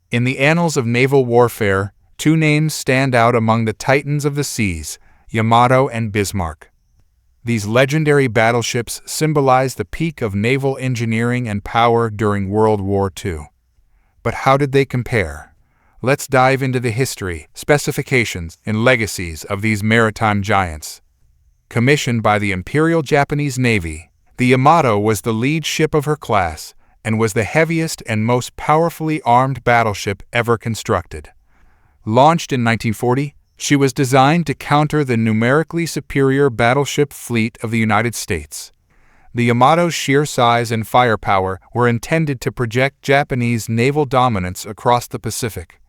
In the annals of naval warfare, two names stand out among the titans of the seas: Yamato and Bismarck. These legendary battleships symbolize the peak of naval engineering and power during World War II. But how did they compare? Let's dive into the history, specifications, and legacies of these maritime giants. Commissioned by the Imperial Japanese Navy, the Yamato was the lead ship of her class and was the heaviest and most powerfully armed battleship ever constructed. Launched in 1940, she was designed to counter the numerically superior battleship fleet of the United States. The Yamato's sheer size and firepower were intended to project Japanese naval dominance across the Pacific.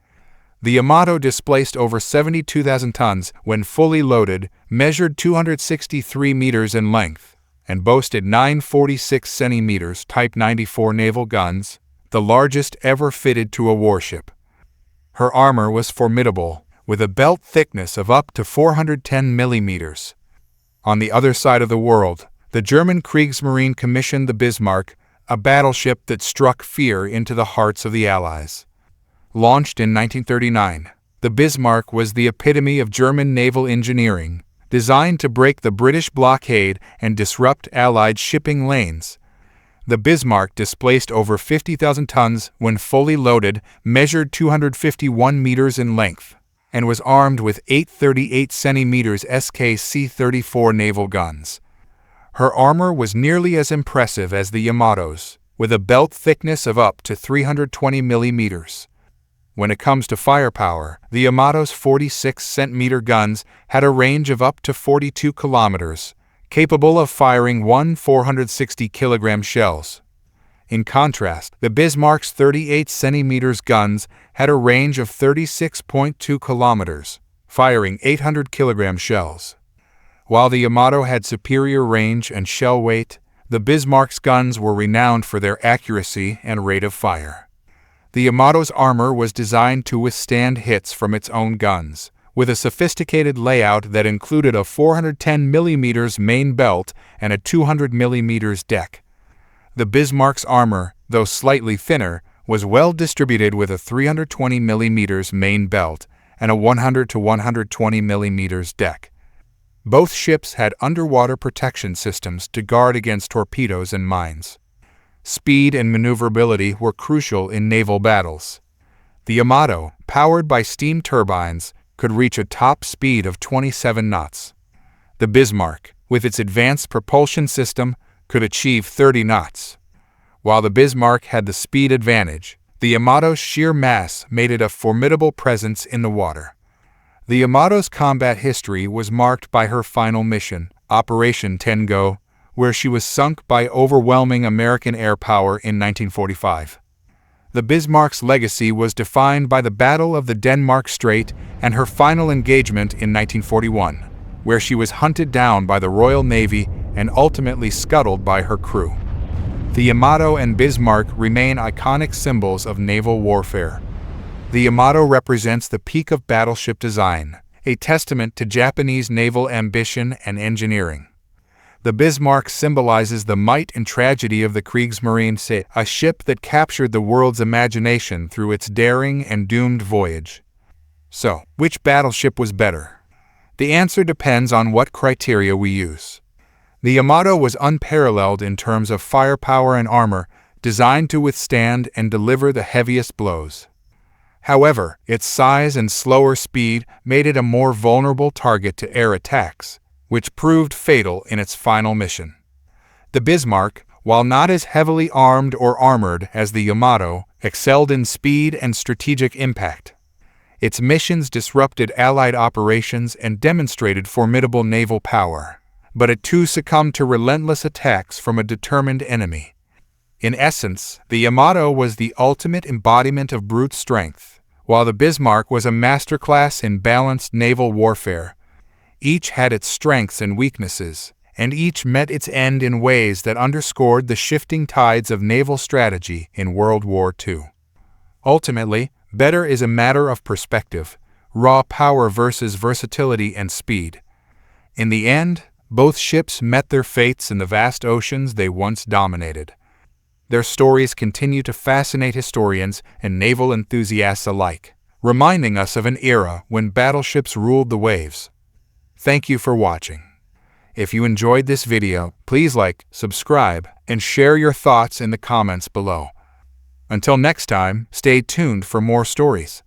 The Yamato displaced over 72,000 tons when fully loaded, measured 263 meters in length, and boasted 946 centimeters Type 94 naval guns, the largest ever fitted to a warship. Her armor was formidable, with a belt thickness of up to 410 millimeters. On the other side of the world, the German Kriegsmarine commissioned the Bismarck, a battleship that struck fear into the hearts of the Allies. Launched in 1939, the Bismarck was the epitome of German naval engineering, designed to break the British blockade and disrupt Allied shipping lanes. The Bismarck displaced over 50,000 tons when fully loaded, measured 251 meters in length, and was armed with 838 centimeters SK-C-34 naval guns. Her armor was nearly as impressive as the Yamato's, with a belt thickness of up to 320 millimeters. When it comes to firepower, the Yamato's 46-centimeter guns had a range of up to 42 kilometers, capable of firing one 460-kilogram shells. In contrast, the Bismarck's 38-centimeter guns had a range of 36.2 kilometers, firing 800-kilogram shells. While the Yamato had superior range and shell weight, the Bismarck's guns were renowned for their accuracy and rate of fire. The Yamato's armor was designed to withstand hits from its own guns, with a sophisticated layout that included a 410 mm main belt and a 200 mm deck. The Bismarck's armor, though slightly thinner, was well distributed with a 320 mm main belt and a 100 to 120 mm deck. Both ships had underwater protection systems to guard against torpedoes and mines. Speed and maneuverability were crucial in naval battles. The Yamato, powered by steam turbines, could reach a top speed of 27 knots. The Bismarck, with its advanced propulsion system, could achieve 30 knots. While the Bismarck had the speed advantage, the Yamato's sheer mass made it a formidable presence in the water. The Yamato's combat history was marked by her final mission, Operation Tengo, where she was sunk by overwhelming American air power in 1945. The Bismarck's legacy was defined by the Battle of the Denmark Strait and her final engagement in 1941, where she was hunted down by the Royal Navy and ultimately scuttled by her crew. The Yamato and Bismarck remain iconic symbols of naval warfare. The Yamato represents the peak of battleship design, a testament to Japanese naval ambition and engineering. The Bismarck symbolizes the might and tragedy of the Kriegsmarine, a ship that captured the world's imagination through its daring and doomed voyage. So, which battleship was better? The answer depends on what criteria we use. The Yamato was unparalleled in terms of firepower and armor, designed to withstand and deliver the heaviest blows. However, its size and slower speed made it a more vulnerable target to air attacks, which proved fatal in its final mission. The Bismarck, while not as heavily armed or armored as the Yamato, excelled in speed and strategic impact. Its missions disrupted Allied operations and demonstrated formidable naval power, but it too succumbed to relentless attacks from a determined enemy. In essence, the Yamato was the ultimate embodiment of brute strength, while the Bismarck was a masterclass in balanced naval warfare. Each had its strengths and weaknesses, and each met its end in ways that underscored the shifting tides of naval strategy in World War II. Ultimately, better is a matter of perspective, raw power versus versatility and speed. In the end, both ships met their fates in the vast oceans they once dominated. Their stories continue to fascinate historians and naval enthusiasts alike, reminding us of an era when battleships ruled the waves. Thank you for watching. If you enjoyed this video, please like, subscribe, and share your thoughts in the comments below. Until next time, stay tuned for more stories.